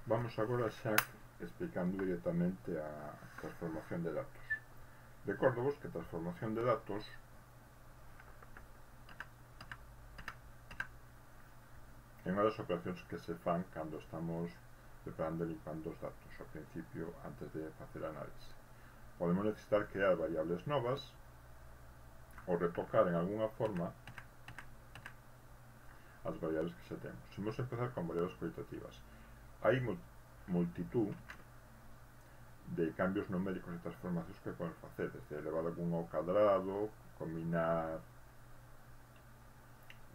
Vamos agora xa explicando directamente a transformación de datos. Recórdovos que a transformación de datos é unha das operacións que se fan cando estamos preparando e limpando os datos ao principio, antes de facer análise. Podemos necesitar crear variables novas ou retocar en algunha forma as variables que xa temos. Vamos empezar con variables cualitativas. Hai multitud de cambios numéricos e transformacións que podemos facer, desde elevar algún ao cadrado, combinar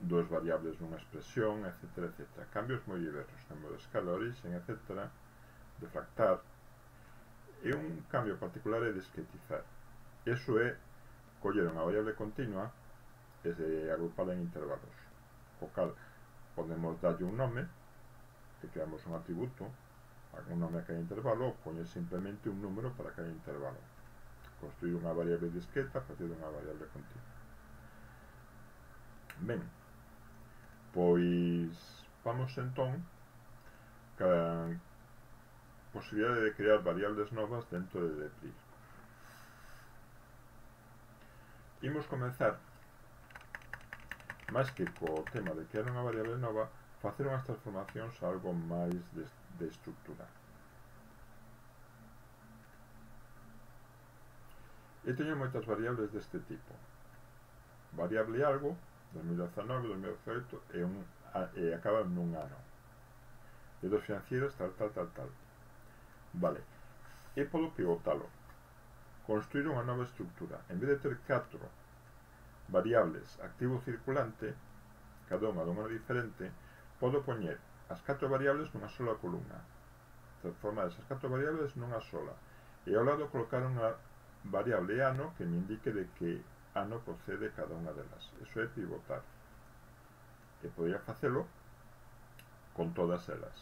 dúas variables nunha expresión, etc. etc. Cambios moi diversos, cambio de escala, origen, etc. Defractar. E un cambio particular é discretizar. Iso é coller unha variable continua e de agruparla en intervalos, co cal podemos darlle un nome e creamos un atributo, algún nome a cada intervalo, ou poñer simplemente un número para cada intervalo. Construir unha variable discreta a partir dunha variable continua. Ben, pois vamos entón ca posibilidade de crear variables novas dentro de Deplin. Imos comenzar, máis que co tema de crear unha variable nova, facer unhas transformacións algo máis de estructura. Eu teño moitas variables deste tipo. Variable algo, 2019, 2018, e acaba nun ano. E dos financieros, tal. Vale. E podo pivotalo. Construir unha nova estructura. En vez de ter 4 variables activo circulante, cada unha dunha diferente, podo poñer as 4 variables nunha sola columna, transformar esas 4 variables nunha sola, e ao lado colocar unha variable ano que me indique de que ano procede cada unha delas. Iso é pivotar, e podría facelo con todas elas.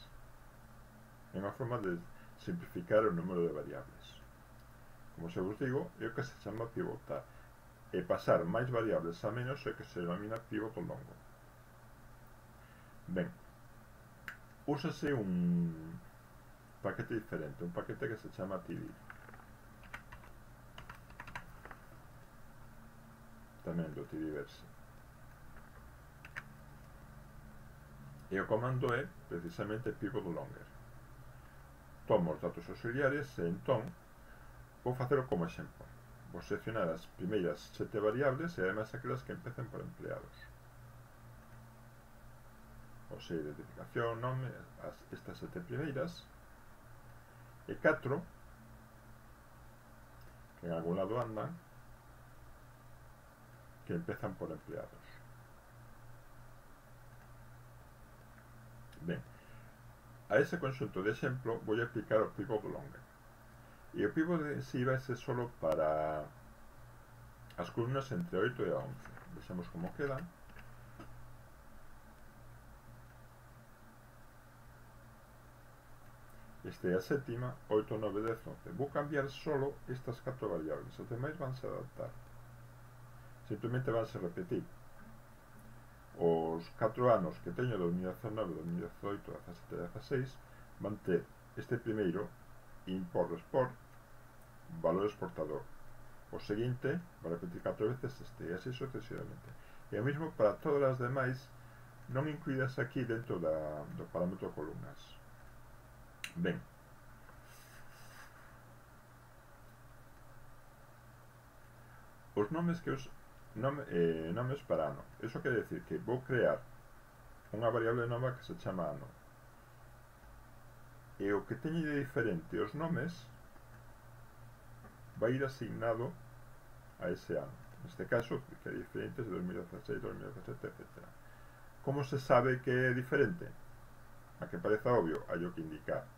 É unha forma de simplificar o número de variables. Como se vos digo, é o que se chama pivotar, e pasar máis variables a menos é o que se denomina pivoto longo. Ben, úsase un paquete diferente, un paquete que se chama td. Tamén do tdverse. E o comando é precisamente pivot longer. Tomo os datos auxiliares e entón vou facelo como exemplo. Vou seleccionar as primeiras 7 variables e ademais aquelas que empecen por empleados. O sea, identificación, nome, estas 7 primeiras, e 4 que en algún lado andan, que empezan por empleados. Ben, a ese conxunto de exemplo vou aplicar o pivot longer. E o pivot en si vai ser solo para as columnas entre 8 e 11. Vexamos como quedan. Esta é a sétima, 8, 9, 10, 11. Vou cambiar solo estas 4 variables. As demais vanse adaptar. Simplemente vanse repetir. Os 4 anos que teño, 2019, 2018, 2017 e 2016, van ter este primeiro import, export, valor exportador. O seguinte vai repetir 4 veces este, e así sucesivamente. E o mesmo para todas as demais, non incluídas aquí dentro do parámetro columnas. Ben, os nomes que os nomes para ano. Iso quere decir que vou crear unha variable nova que se chama ano, e o que teñe de diferente os nomes vai ir asignado a ese ano. Neste caso, que é diferente de 2016, 2017, etc. Como se sabe que é diferente? A que pareza obvio, hai o que indicar.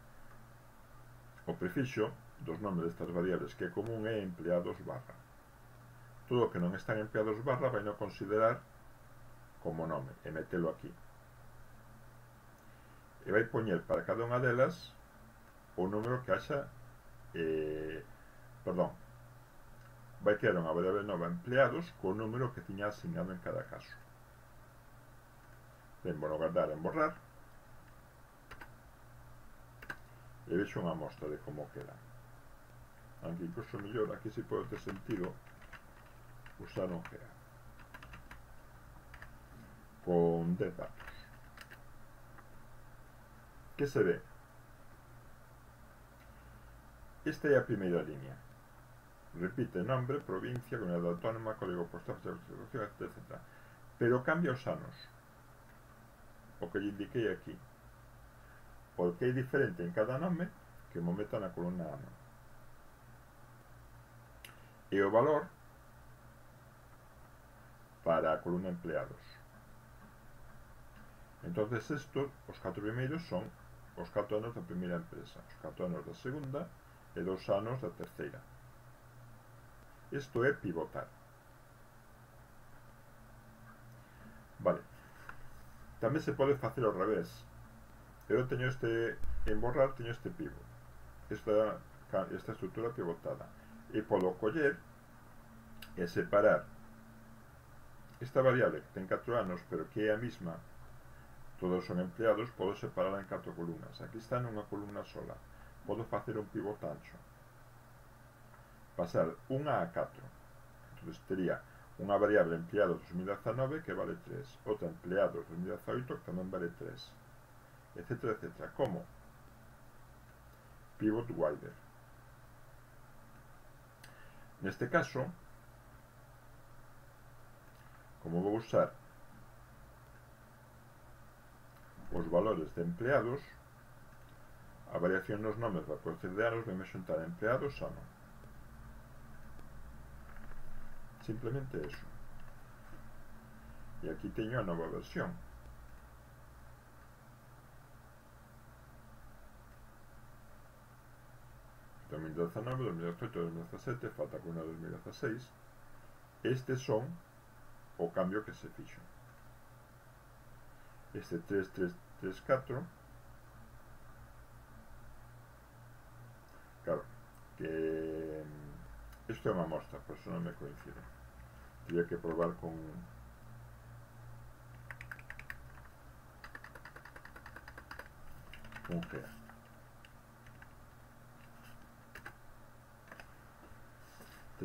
O prefixo dos nomes destas variables que é común é empleados barra. Todo o que non están empleados barra vai non considerar como nome e metelo aquí. E vai poñer para cada unha delas o número que haxa vai crear unha variable nova empleados co número que tiña asignado en cada caso. Ben, vou guardar en borrar e vexo unha mostra de como queda. Aunque incluso mellor, aquí si pode ter sentido usar un GEA con 10 datos. Que se ve? Esta é a primeira línea. Repite nombre, provincia, comunidade autónoma, código postal, etc. Pero cambia os anos. O que lle indiquei aquí. Porque é diferente en cada nome que mo meta na columna ano. E o valor para a columna empleados. Entonces estos, os 4 primeiros son os 4 anos da primeira empresa, os 4 anos da segunda e 2 anos da terceira. Isto é pivotar. Vale. Tamén se pode facer ao revés. Eu teño este, en borrar teño este pivot. Esta estrutura pivotada. E podo coller e separar esta variable que ten 4 anos, pero que é a mesma, todos son empleados, podo separarla en 4 columnas. Aquí está nunha columna sola. Podo facer un pivot ancho. Pasar unha a 4. Entón, tería unha variable empleados 2019 que vale 3, outra empleados 2018 que tamén vale 3, etc, etc. Como? Pivot wider. Neste caso, como vou usar os valores de empleados, a variación nos nomes va por ser de anos, veme xuntar empleados ano. Simplemente eso. E aquí teño a nova versión. En 2019, 2018, 2017, falta con una 2016. Estes son o cambio que se fixo. Este 3334, claro, que isto é unha mostra, por eso non me coincide. Tería que probar con GEA.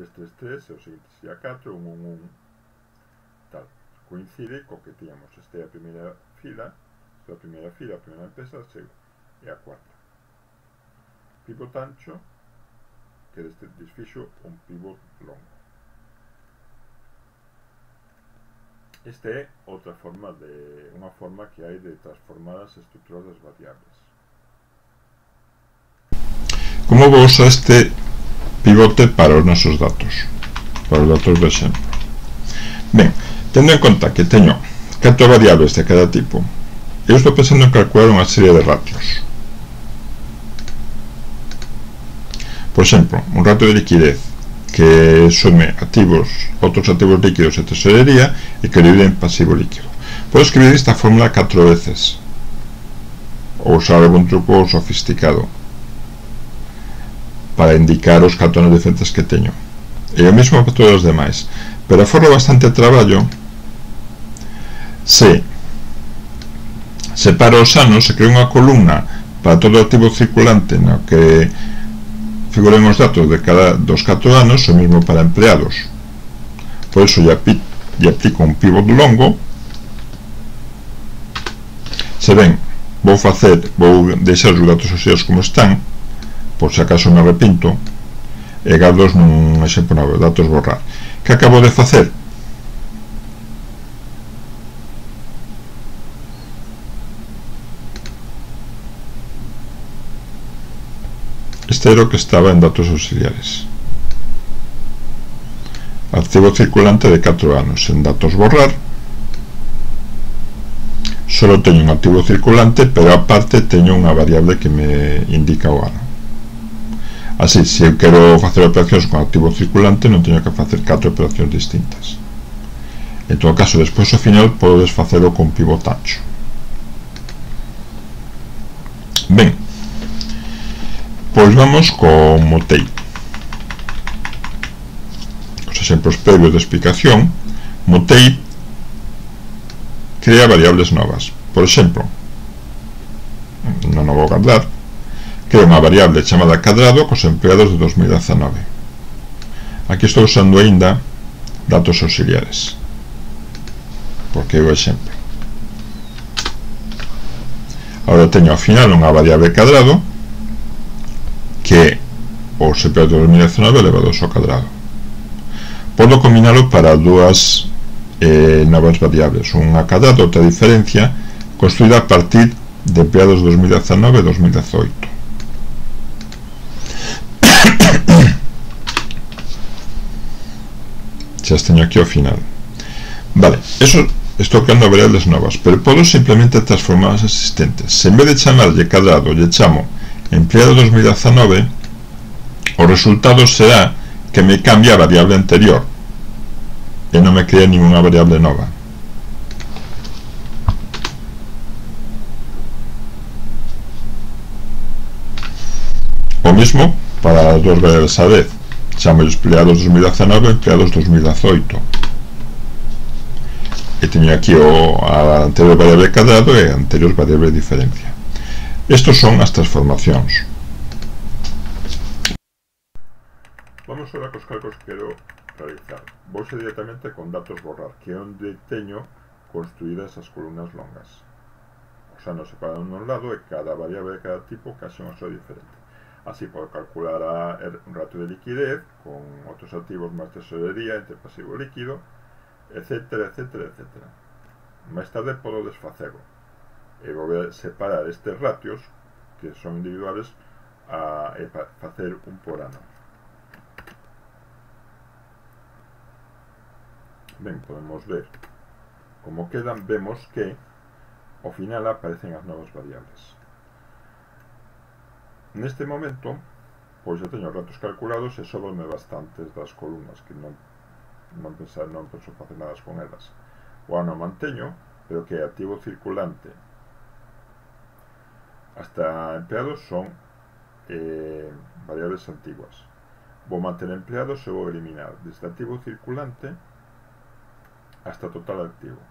E o seguinte sería 4, 1, 1, 1, tal. Coincide co que tiñamos. Esta é a primeira fila, esta é a primeira empresa, e a cuarta. Pivot ancho, que deste desfixo un pivot longo. Esta é outra forma unha forma que hai de transformar as estruturas das variables. Como vou usar este pivote para os nosos datos, para os datos do exemplo? Ben, tendo en conta que teño 4 variables de cada tipo, eu estou pensando en calcular unha serie de ratios. Por exemplo, un ratio de liquidez que sume activos, outros activos líquidos e tesorería e que divide en pasivo líquido. Podo escribir esta fórmula 4 veces ou usar algún truco sofisticado para indicar os 4 anos diferentes que teño. E o mesmo para todos os demais, pero aforro bastante traballo se separo os anos, se crea unha columna para todo o activo circulante no que figuren os datos de cada dos 4 anos, o mesmo para empleados. Por iso lle aplico un pivot longo. Se ven, vou deixar os datos asociados como están, por se acaso me arrepinto, e gardos nun exemplo novo, datos borrar. Que acabo de facer? Este era o que estaba en datos auxiliares. Activo circulante de 4 anos. En datos borrar, solo teño un activo circulante, pero aparte teño unha variable que me indica o ano. Así, se eu quero facer operacións con activo circulante, non teño que facer 4 operacións distintas. En todo caso, despois ao final podo desfacelo con pivot ancho. Ben, pois vamos con Motei. Os exemplos previos de explicación. Motei crea variables novas. Por exemplo, non o vou guardar, creo unha variable chamada cadrado cos empleados de 2019. Aquí estou usando aínda datos auxiliares, porque é o exemplo. Agora teño ao final unha variable cadrado que os empleados de 2019 elevados ao cadrado. Podo combinalo para dúas novas variables, unha cadrado, outra diferencia, construída a partir de empleados 2019 e 2018. Xa as teño aquí ao final. Vale, eso estou creando variables novas, pero podo simplemente transformar as existentes. Se en vez de chamarlle cadrado lle chamo empleado 2019, o resultado será que me cambia a variable anterior e non me crea ninguna variable nova. O mismo para as dúas variables a vez. Chamo empleados 2019 e empleados 2018. E teño aquí a anterior variable cadrado e a anterior variable de diferencia. Estos son as transformacións. Vamos ahora cos cálculos que quero realizar. Vou ser directamente con datos borrar, que é onde teño construídas as columnas longas. Os anos separados nun lado e cada variable de cada tipo case unha soa diferente. Así podo calcular un ratio de liquidez con outros activos máis tesorería entre pasivo e líquido, etcétera, etcétera, etcétera. Máis tarde podo desfacelo e volver a separar estes ratios que son individuales e facer un por ano. Ben, podemos ver como quedan. Vemos que ao final aparecen as novas variables. Neste momento, pois já teño os datos calculados e sobranme bastantes das columnas que non penso facer nada con elas. O ano manteño, pero que é activo circulante hasta empleados son variables antiguas. Vou manter empleados e vou eliminar desde activo circulante hasta total activo.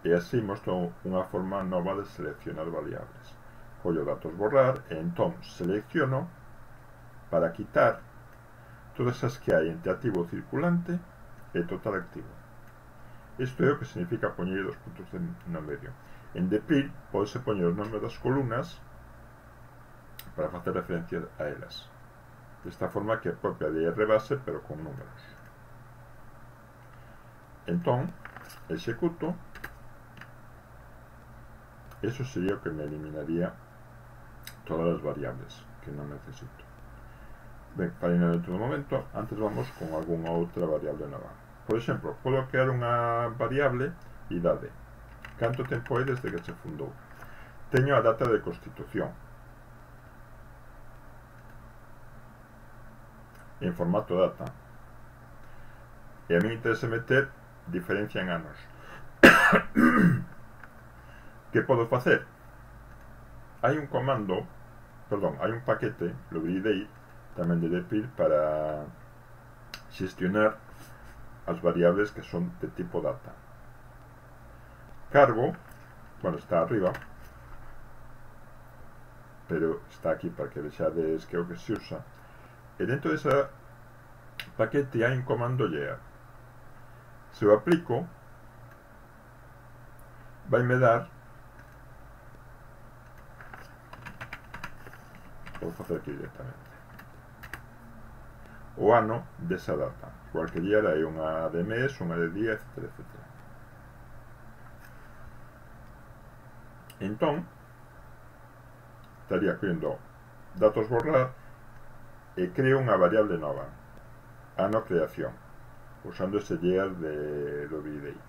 E así mostro unha forma nova de seleccionar variables. Collo datos borrar e entón selecciono para quitar todas as que hai entre activo circulante e total activo. Isto é o que significa poñer dos puntos no medio. En depil podese poñer os nombres das columnas para facer referencia a elas. Desta forma que é propia de rbase pero con números. Entón, executo. Eso sería o que me eliminaría todas as variables que non necesito. Ben, para ir dentro do momento, antes vamos con algunha outra variable nova. Por exemplo, podo crear unha variable idade. Canto tempo é desde que se fundou? Teño a data de constitución en formato data e a mí interesa meter diferencia en anos. Que podo facer? Hai un comando, hai un paquete, logridate, tamén de depil, para xestionar as variables que son de tipo data. Cargo, está arriba, pero está aquí para que vexades que é o que se usa, e dentro desa paquete hai un comando year. Se o aplico, vai-me dar, vou facer aquí directamente, o ano desa data, igual que year hai unha de mes, unha de día, etcétera, etcétera. Entón, estaría creando datos borrar e creo unha variable nova, ano creación, usando ese year de logridate.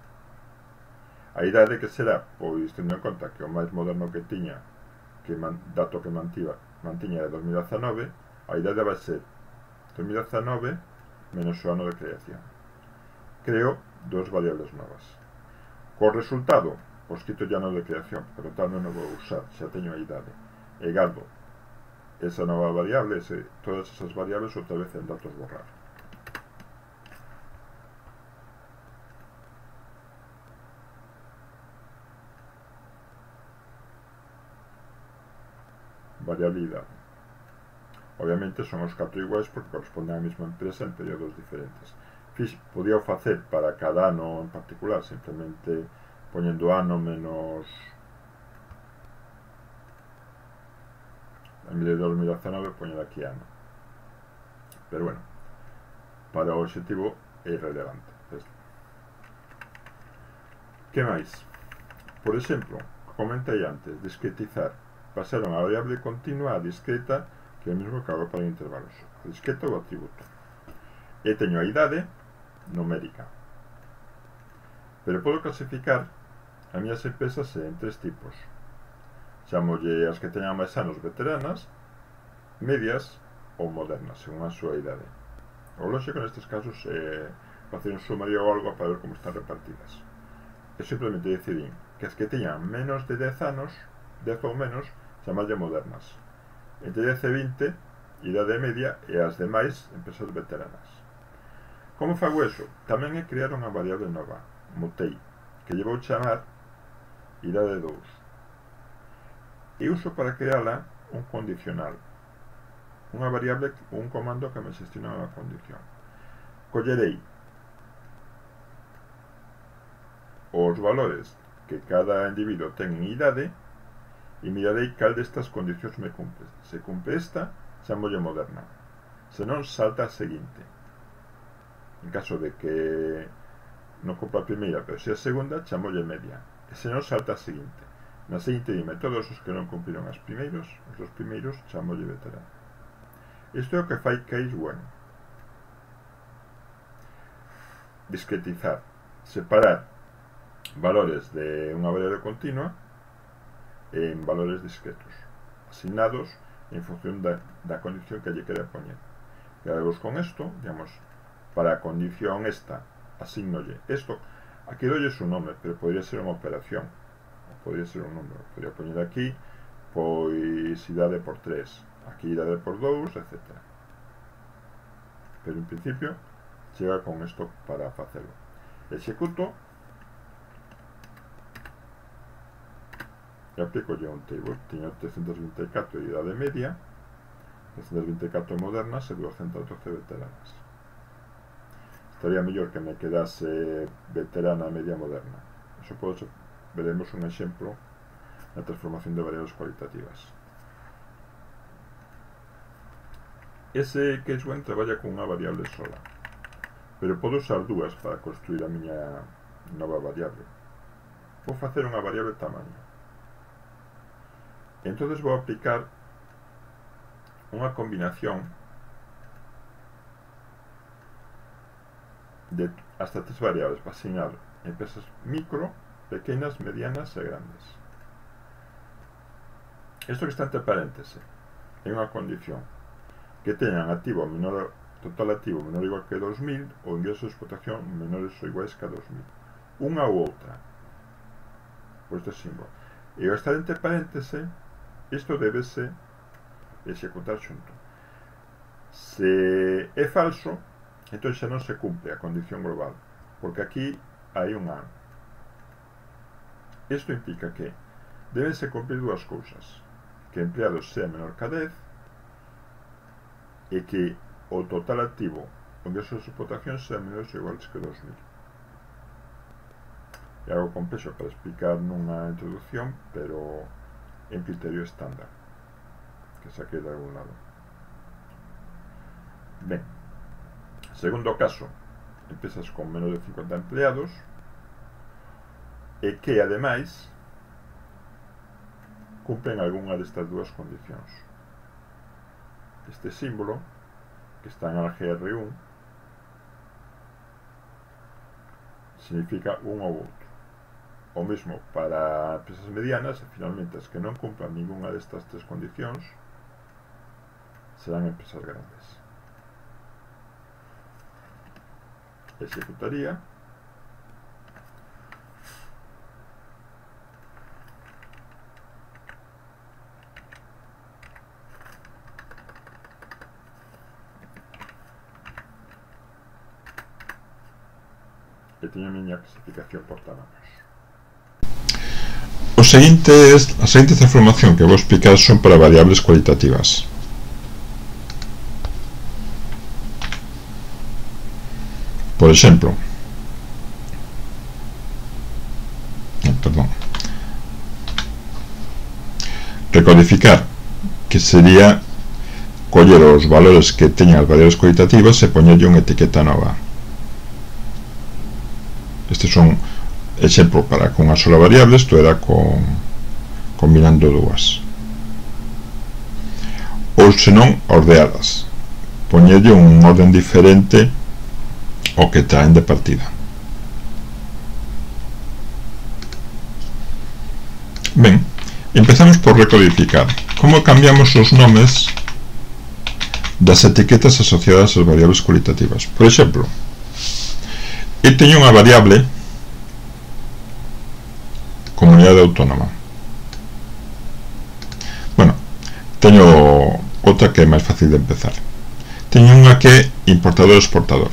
A idade que será, pois tendo en conta que o máis moderno que tiña, dato que mantiña de 2019, a idade vai ser 2019 menos o ano de creación. Creo dúas variables novas. Co resultado, pois quito ya ano de creación, pero tal non o vou usar, xa teño a idade. E gardo esa nova variable, todas esas variables outra vez en datos borrar. Variabilidade. obviamente son os 4 iguais porque corresponden á mesma empresa en períodos diferentes. Podía facer para cada ano en particular, simplemente poñendo ano menos en vez de 2019 poñer aquí ano, pero bueno, para o objetivo é irrelevante. Que máis? Por exemplo, comentei antes, discretizar, pasar unha variable continua a discreta, que é o mesmo que hago para intervalos, a discreta ou atributo, e teño a idade numérica, pero podo clasificar as miñas empresas en 3 tipos. Chamolle as que teñan máis anos veteranas, medias ou modernas, según a súa idade. O lógico nestes casos é facer un sumario ou algo para ver como están repartidas. E simplemente decidir que as que teñan menos de 10 anos, 10 ou menos, chamalle modernas. Entre 10 e 20, idade media, e as demais, empresas veteranas. Como fago eso? Tamén é crear unha variable nova, mutei, que lle vou chamar idade 2. E uso para creala un condicional, unha variable, un comando que me xestiona unha condición. Collerei os valores que cada individuo ten en idade e mirarei cal destas condicións me cumpre. Se cumpre esta, chamolle moderna. Se non, salta a seguinte. En caso de que non cumpra a primeira, pero se a segunda, chamolle media. E se non, salta a seguinte. Na seguinte dime todos os que non cumpriron os dos primeiros, chamolle veterano. Isto é o que fai Case When. Discretizar, separar valores de unha variable continua en valores discretos, asignados en función da condición que lle quere poñer. Quedamos con isto, digamos, para a condición esta, asignolle isto, aquí dolle su nome, pero podría ser unha operación, ou podría ser un número, podría poñer aquí, pois idade por 3, aquí idade por 2, etc. Pero en principio, chega con isto para facelo. Executo, e aplicolle un table. Tiño 324 de idade media, 324 modernas e 212 veteranas. Estaría mellor que me quedase veterana media moderna. Eso veremos un exemplo na transformación de variables cualitativas. Ese Case When traballa con unha variable sola, pero podo usar dúas para construir a miña nova variable. Vou facer unha variable tamaño. Entonces vou aplicar unha combinación de hasta 3 variables para asignar empresas micro, pequenas, medianas e grandes. Isto que está entre parénteses é unha condición que teñan activo menor, total activo menor ou igual que 2000 ou ingresos de explotación menores ou iguais que 2000. Unha ou outra. Por este símbolo. E ao estar entre parénteses, isto débese executar xunto. Se é falso, entón xa non se cumpre a condición global, porque aquí hai un ano. Isto implica que débese cumprir dúas cousas: que o empleado sea menor que 10 e que o total activo o ingreso de explotación sea menores ou iguales que 2000. É algo complexo para explicar nunha introducción, pero en criterio estándar que saquei de algún lado. Ben, segundo caso, empresas con menos de 50 empleados e que ademais cumplen algunha destas dúas condicións. Este símbolo que está en el GR1 significa un ou outro. O mesmo para empresas medianas, e finalmente as que non cumplan ninguna destas 3 condicións serán empresas grandes. Executaría. E teño a miña clasificación por tamaños. A seguinte transformación que vou explicar son para variables cualitativas. Por exemplo, recodificar, que sería coller os valores que teñan as variables cualitativas e poñerlle unha etiqueta nova. Estes son exemplo para con unha sola variable, isto era combinando dúas. Ou senón ordeadas, poñerlle un orden diferente ao que traen de partida. Ben, empezamos por recodificar. Como cambiamos os nomes das etiquetas asociadas ás variables cualitativas? Por exemplo, eu teño unha variable comunidade autónoma. Bueno, teño outra que é máis fácil de empezar. Teño unha que é importador-exportador.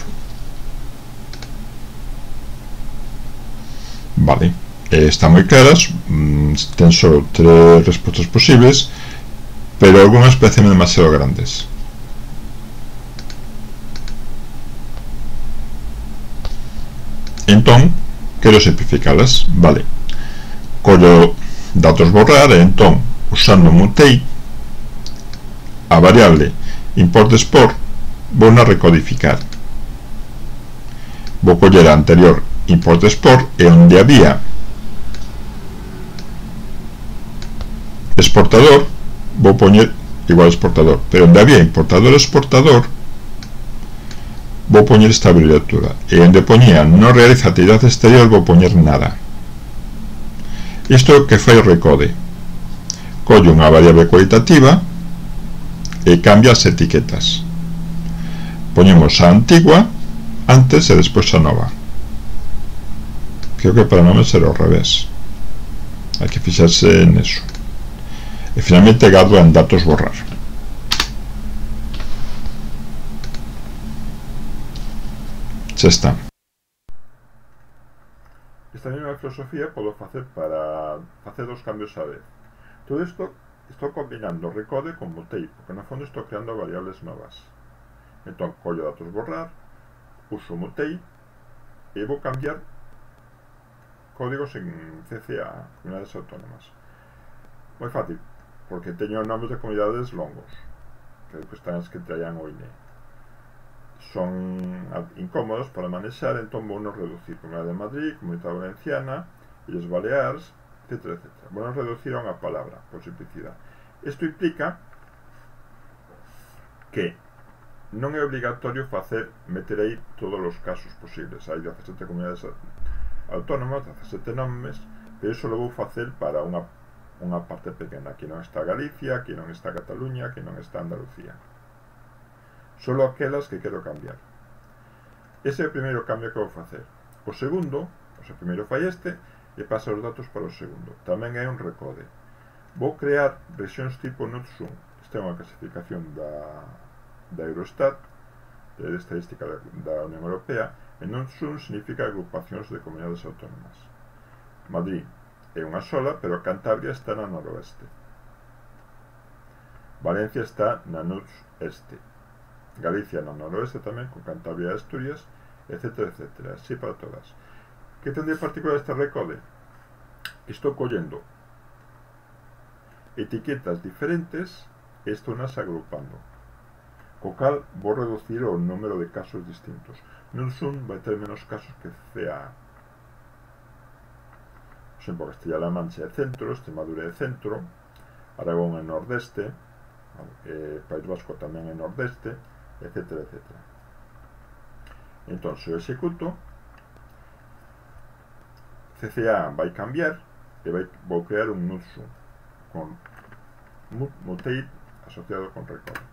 Vale, está moi claras, ten só 3 respostas posibles, pero algunhas parecen demasiado grandes. Entón, quero simplificalas. Vale, collo datos borrar e entón, usando mutei, a variable import-export vou na recodificar. Vou coller a anterior import-export e onde había exportador vou poñer igual exportador, pero onde había importador-exportador vou poñer esta abreviatura, e onde poñía non realiza actividade exterior vou poñer nada. Isto é o que fai o recode. Colle unha variable cualitativa e cambia as etiquetas. Poñemos a antigua antes e despois a nova. Creo que para non ser ao revés. Hai que fixarse neso. E finalmente gado en datos borrar. Xa está. Esta mesma filosofía podo facer para facer dos cambios a vez. Todo isto estou combinando recode con mutei, porque no fondo estou creando variables novas. Entón, collo datos borrar, uso mutei e vou cambiar códigos en CCA, comunidades autónomas. Moi fácil, porque teño nomes de comunidades longos, que despois están as que traían o INE. Son incómodos para manexar, entón vou nos reducir. Comunidade de Madrid, Comunidade Valenciana, Illes Baleares, etc. Vou nos reducir a unha palabra, por simplicidade. Isto implica que non é obligatorio meter aí todos os casos posibles. Hai 17 comunidades autónomas, 17 nomes, pero iso lo vou facer para unha parte pequena. Aquí non está Galicia, aquí non está Cataluña, aquí non está Andalucía. Solo aquelas que quero cambiar. Ese é o primeiro cambio que vou facer. O segundo, o primeiro fai este e pasa os datos para o segundo. Tamén é un recode. Vou crear rexións tipo NUTS-1. Esta é unha clasificación da Eurostat, de estadística da Unión Europea, e NUTS-1 significa agrupacións de comunidades autónomas. Madrid é unha sola, pero Cantabria está na noroeste. Valencia está na NUTS este. Galicia no noroeste tamén, con Cantabria e Asturias, etc, etc, así para todas. Que ten de particular este recode? Estou collendo etiquetas diferentes e estou nas agrupando, co cal vou reducir o número de casos distintos. NUTS-1 vai ter menos casos que CA. Por exemplo, Castilla-La Mancha é centro, Extremadura é centro, Aragón é nordeste, País Vasco tamén é nordeste, etc, etc. Entón, se o executo, CCA vai cambiar e vou crear un NUTS-1 con mutei asociado con recode.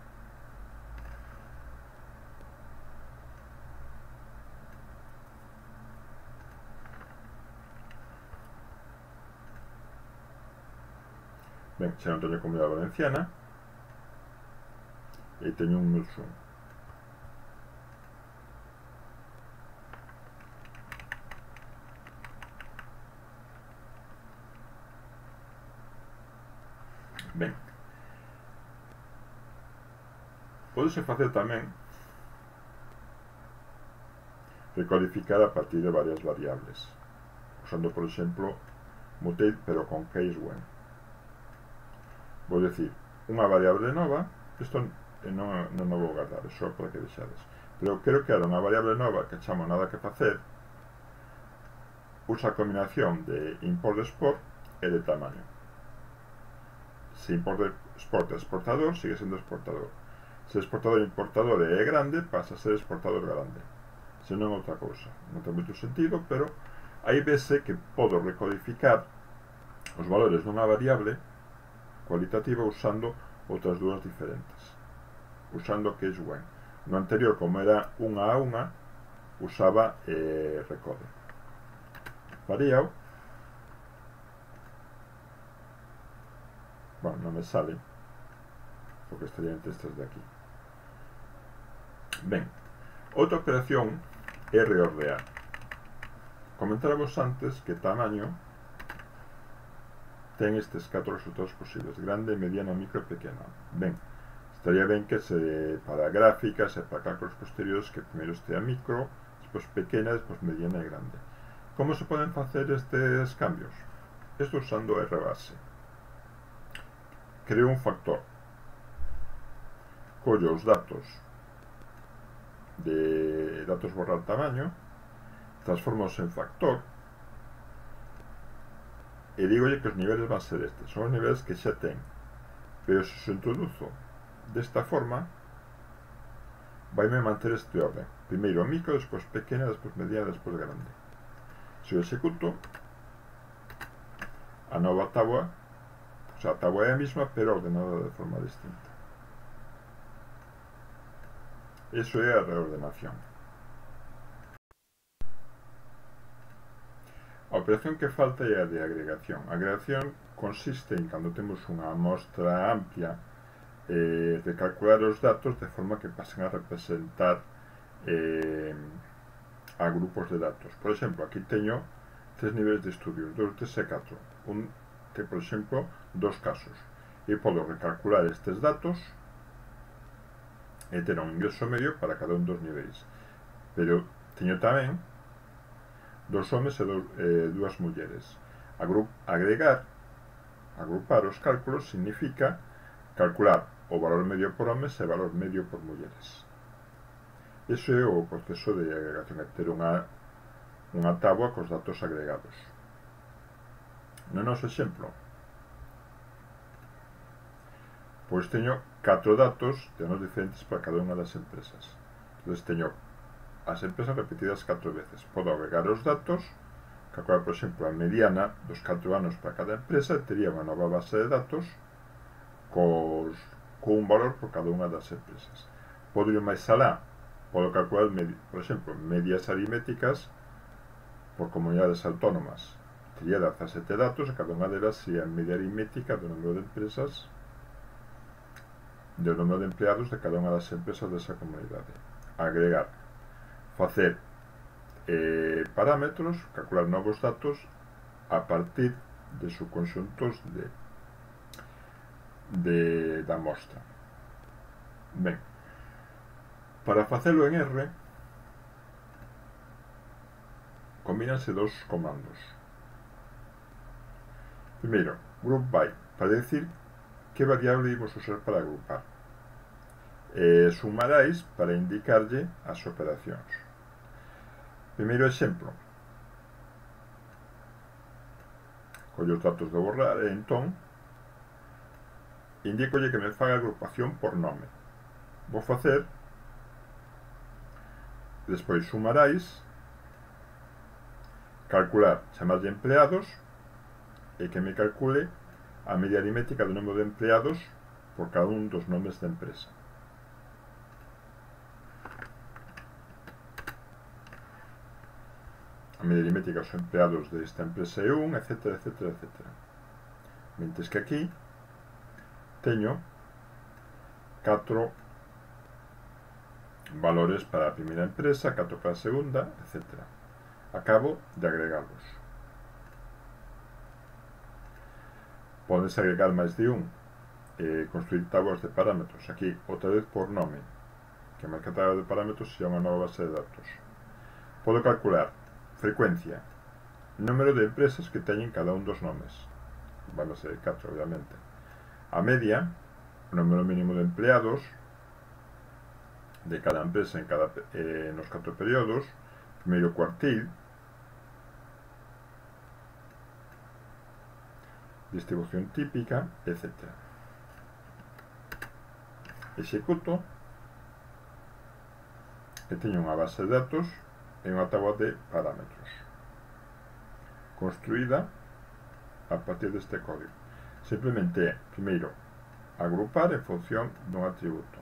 Ben, xa non teño comunidade valenciana e teño un NUTS-1. Ben, podese facer tamén recodificar a partir de varias variables, usando, por exemplo, mutate, pero con case when. Vou decir, unha variable nova, isto non vou guardar, é só para que vexades, pero quero que era unha variable nova que chamo nada que facer, usa a combinación de import de export e de tamaño. Se import de export é exportador, sigue sendo exportador. Se exportador e importador é grande, pasa a ser exportador grande. Se non é outra cousa. Non ten moito sentido, pero aí vese que podo recodificar os valores dunha variable cualitativa usando outras dúas diferentes, usando case when. No anterior, como era unha a unha, usaba recode. Varíao. Bueno, non me sale, porque estaría entre estas de aquí. Ben, outra operación é reordear. Comentábamos antes que tamaño ten estes 4 resultados posibles: grande, mediana, micro e pequena. Ben, estaría ben que para gráficas e para cálculos posteriores que primeiro estea micro, despois pequena, despois mediana e grande. Como se poden facer estes cambios? Isto usando rbase. Creo un factor, collo os datos de datos borrar tamaño, transformos en factor e digolle que os niveles van ser estes, son os niveles que xa ten, pero se os introduzo desta forma vaime manter este orden: primeiro micro, despois pequena, despois mediana, despois grande. Se o executo, a nova táboa, o sea, a táboa é a mesma pero ordenada de forma distinta. Eso é a reordenación. A operación que falta é a de agregación. A agregación consiste en, cando temos unha amostra amplia, de calcular os datos de forma que pasen a representar a grupos de datos. Por exemplo, aquí teño 3 niveis de estudios, 2, 3 e 4. Un que, por exemplo, 2 casos. E podo recalcular estes datos e ter un ingreso medio para cada un dos niveis. Pero teño tamén 2 homes e 2 mulleres. Agrupar os cálculos significa calcular o valor medio por homes e valor medio por mulleres. Iso é o proceso de agregación, é ter unha táboa cos datos agregados. No noso exemplo, pois teño 4 datos de anos diferentes para cada unha das empresas. Entón teño as empresas repetidas 4 veces. Podo agregar os datos, calcular, por exemplo, a mediana dos 4 anos para cada empresa e tería unha nova base de datos con un valor por cada unha das empresas. Podo ir máis alá, podo calcular, por exemplo, medias aritméticas por comunidades autónomas. Tería 17 datos e cada unha delas sería a media aritmética do número de empresas, do número de empleados de cada unha das empresas desa comunidade. Agregar, facer parámetros, calcular novos datos a partir de subconxuntos da mostra. Ben, para facelo en R combínanse 2 comandos. Primeiro, group by, para decir que variable imos usar para agrupar. Sumarais para indicarlle as operacións. Primeiro exemplo, collo os datos de borrar e entón indícolle que me faga agrupación por nome. Vou facer, despois sumarais, calcular, chamarlle empleados e que me calcule a media aritmética do número de empleados por cada un dos nomes da empresa. A media aritmética dos empleados desta empresa é 1, etc, etc, etc. Mentres que aquí teño 4 valores para a primeira empresa, 4 para a segunda, etc. Acabo de agregarlos. Podes agregar máis de un, construir táboas de parámetros. Aquí, outra vez por nome, que máis que táboa de parámetros sería unha nova base de datos. Podo calcular frecuencia, número de empresas que teñen cada un dos nomes, van a ser 4 obviamente, a media, o número mínimo de empleados de cada empresa nos 4 períodos, primeiro cuartil, distribución típica, etc. Executo e teño unha base de datos e unha tabla de parámetros construída a partir deste código. Simplemente é, primeiro, agrupar en función dun atributo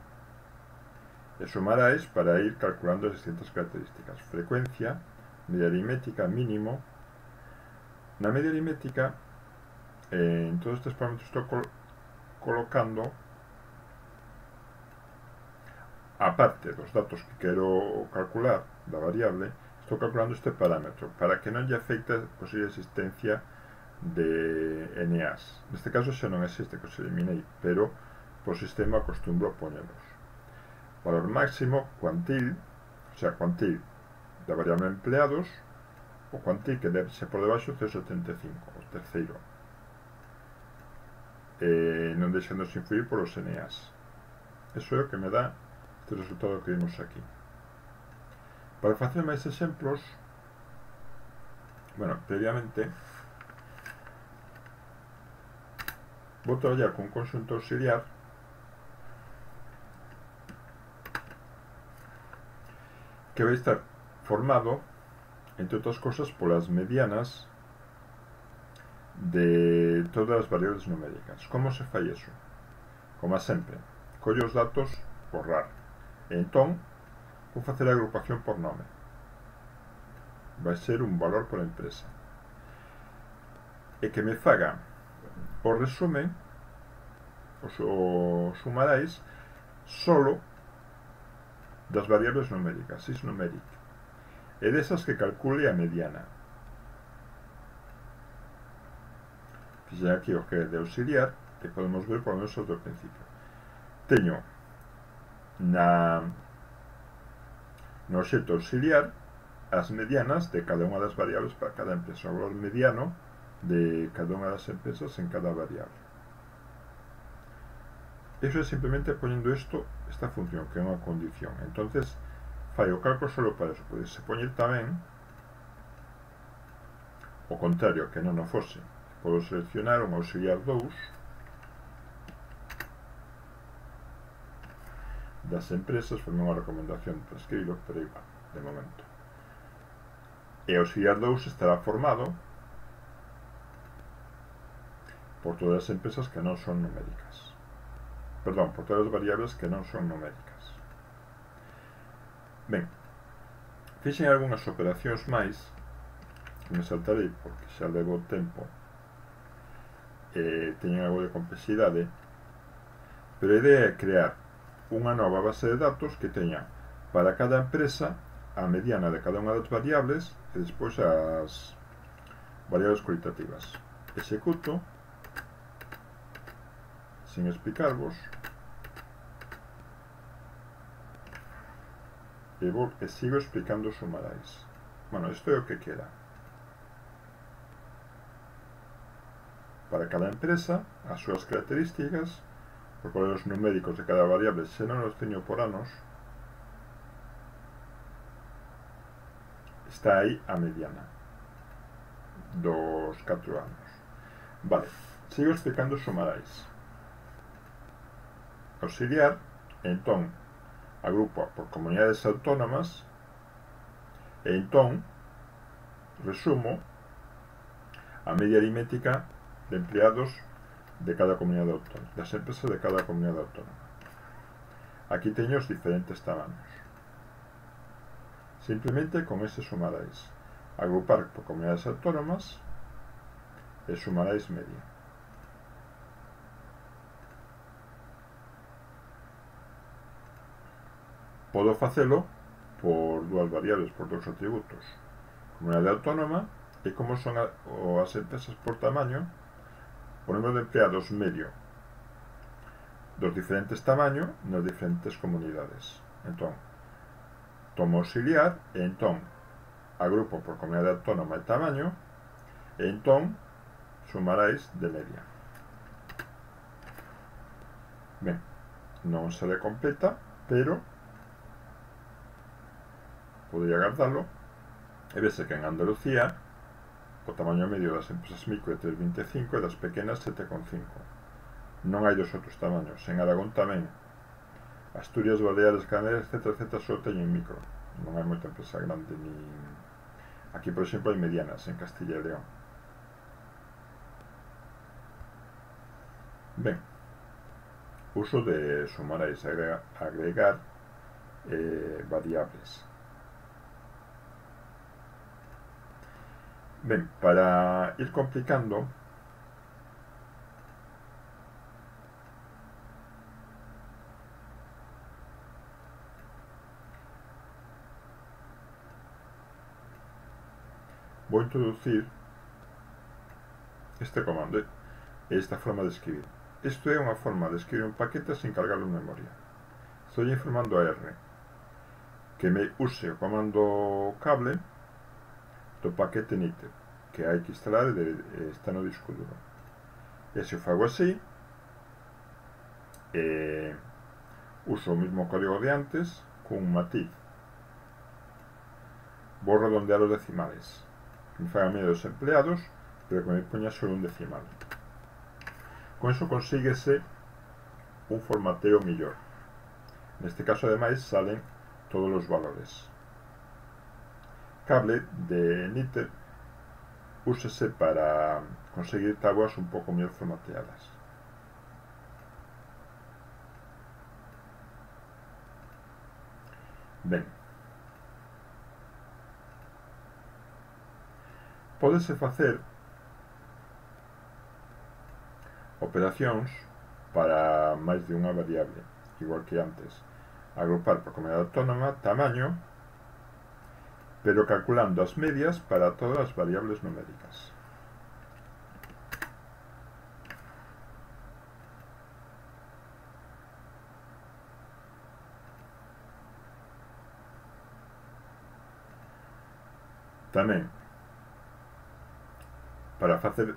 e sumarais para ir calculando as distintas características. Frecuencia, media aritmética, mínimo. Na media aritmética, en todos estes parámetros estou colocando, aparte dos datos que quero calcular da variable, estou calculando este parámetro para que non lle afecte a posible existencia de NAs. Neste caso xa non existe, que os eliminei, pero por sistema acostumbro a poñelos. Valor máximo, cuantil, o sea, cuantil da variable empleados, o cuantil que debe ser por debaixo de 75, o terceiro. Non deixando se influir por os NAs. Eso é o que me dá este resultado que vimos aquí. Para facer máis exemplos, bueno, previamente vou traballar con un conxunto auxiliar que vai estar formado, entre outras cosas, polas medianas de todas as variables numéricas. Como se fai eso? Como sempre, collo os datos por RAR. E entón, vou facer a agrupación por nome. Vai ser un valor por empresa. E que me faga o resumen, o sumarais, solo das variables numéricas, isnumeric. E desas que calcule a mediana. Fixen aquí o que é de auxiliar, que podemos ver por lo menos do principio. Teño no obxecto auxiliar as medianas de cada unha das variables para cada empresa, o valor mediano de cada unha das empresas en cada variable. Eso é simplemente poniendo esta función, que é unha condición. Entonces, fai o cálculo solo para eso. Pode se poñer tamén o contrario, que non o fose. Podo seleccionar un auxiliar 2 das empresas, foi unha recomendación para escribirlo, pero igual, de momento. E o auxiliar 2 estará formado por todas as empresas que non son numéricas. Perdón, por todas as variables que non son numéricas. Ben, fixen algunhas operacións máis que me saltarei porque xa levo tempo e teñen algo de complexidade, pero a idea é crear unha nova base de datos que teña para cada empresa a mediana de cada unha das variables e despois as variables cualitativas. Executo sin explicarvos e sigo explicando os sumarais. Bueno, isto é o que queda. Para cada empresa, as súas características, os valores numéricos de cada variable, se non os teño por anos, está aí a mediana dos 4 anos. Vale, sigo explicando os sumarais. Auxiliar, entón, agrupa por comunidades autónomas e entón resumo a media aritmética de empleados de cada comunidade autónoma, das empresas de cada comunidade autónoma. Aquí teño os diferentes tamaños. Simplemente con este sumarais. Agrupar por comunidades autónomas e sumarais media. Podo facelo por dúas variables, por dous atributos. Comunidade autónoma e como son as empresas por tamaño, o número de empleados medio dos diferentes tamaños nas diferentes comunidades. Entón, tomo auxiliar e entón agrupo por comunidade autónoma e tamaño, e entón sumarais de media. Ben, non se le completa, pero podría guardalo, e vese que en Andalucía o tamaño medio das empresas micro é 3,25 e das pequenas 7,5. Non hai dos outros tamaños. En Aragón tamén. Asturias, Baleares, Canarias, etc. Só teñen micro. Non hai moita empresa grande ni... Aquí, por exemplo, hai medianas en Castilla e León. Ben, uso de sumarais, agregar variables. Ben, para ir complicando, vou introducir este comando e esta forma de escribir. Isto é unha forma de escribir un paquete sin cargarlo en memoria. Estou informando a R que me use o comando cable do paquete NITER, que hai que instalar e está no disco duro. E se o fago así, uso o mesmo código de antes con un matiz. Vou redondear os decimales, que me fagan medio dos empleados, pero que me poña solo un decimal. Con eso consíguese un formateo mellor. Neste caso, ademais, salen todos os valores. Cable de NITER úsese para conseguir tabuas un pouco mellor formateadas. Ben, pódese facer operacións para máis de unha variable, igual que antes. Agrupar por comunidade autónoma, tamaño, pero calculando as medias para todas as variables numéricas. Tamén, para facer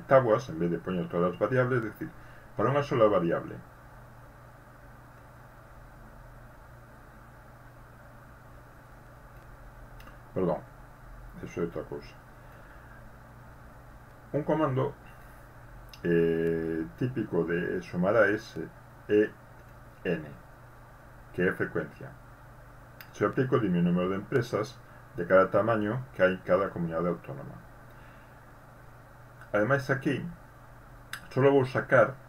tabuas, en vez de poñer todas as variables, é dicir, para unha sola variable, perdón, eso é outra cousa. Un comando típico de sumarais é n, que é frecuencia. Se o aplico, dime o número de empresas de cada tamaño que hai en cada comunidade autónoma. Ademais, aquí só vou sacar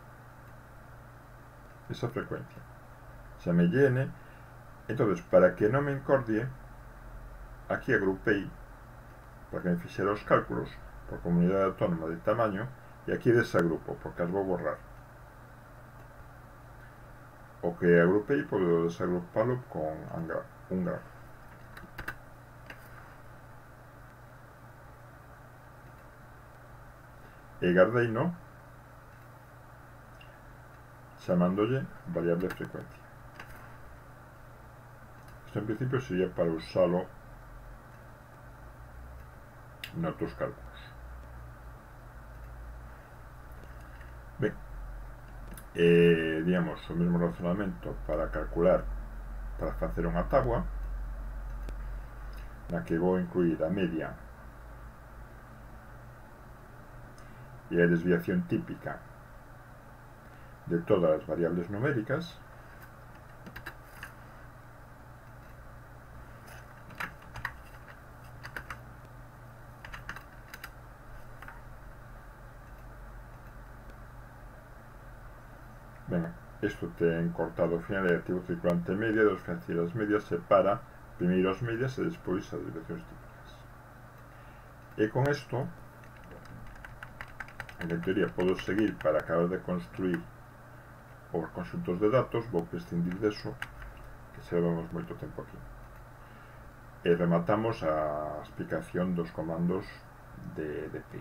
esa frecuencia. Chamelle n. Entonces, para que non me encordie, aquí agrupei para que me fixera os cálculos por comunidade autónoma de tamaño, e aquí desagrupo, porque as vou borrar. O que agrupei podo desagrupalo con un grafo. E gardeino chamándolle variable frecuencia. Isto en principio sería para usalo noutros cálculos. Ben, digamos, o mesmo razonamento para calcular, para facer unha tabua na que vou incluir a media e a desviación típica de todas as variables numéricas. Ben, isto ten cortado o final e activo circulante media dos financieras medias separa primeiro as medias e despois as desviacións típicas. E con isto, en teoría, podo seguir para acabar de construir os conxuntos de datos. Vou prescindir deso, que se levamos moito tempo aquí. E rematamos a explicación dos comandos de pi.